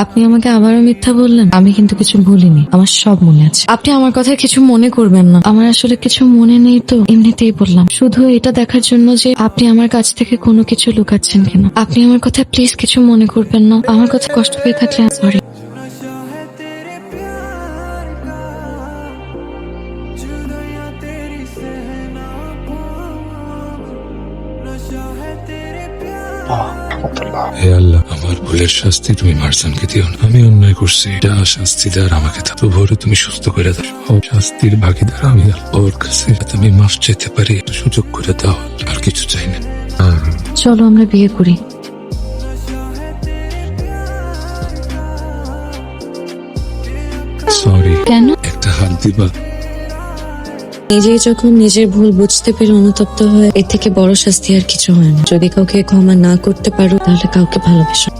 আপনি আমাকে আবারও মিথ্যা বললেন। আমি কিন্তু কিছু বলিনি, আমার সব মনে আছে। আপনি আমার কথা কিছু মনে করবেন না, আমার আসলে কিছু মনে নেই, তো এমনিতেই বললাম, শুধু এটা দেখার জন্য যে আপনি আমার কাছ থেকে কোনো কিছু লুকাচ্ছেন কিনা। আপনি আমার কথা প্লিজ কিছু মনে করবেন না, আমার কথা কষ্ট পেয়ে থাকলে সরি। হে আল্লাহ, আমার ভুলের শাস্তি তুমি মারজানকে দিও না। আমি অন্যায় করছি, যা শাস্তি দেওয়ার আমাকে দাও। তো ভোরে তুমি সুস্থ করে দাও। ও শাস্তির ভাগিদার আমি ওর কাছে, তুমি মাফ চাইতে পারি, সুযোগ করে দাও। আর কিছু চাই না। চলো আমরা বিয়ে করি। সরি। কেন? একটা হাত দিবা? নিজেই যখন নিজের ভুল বুঝতে পেরে অনুতপ্ত হয়, এর থেকে বড় শাস্তি আর কিছু হয় না। যদি কাউকে ক্ষমা না করতে পারো, তাহলে কাউকে ভালোবাসো।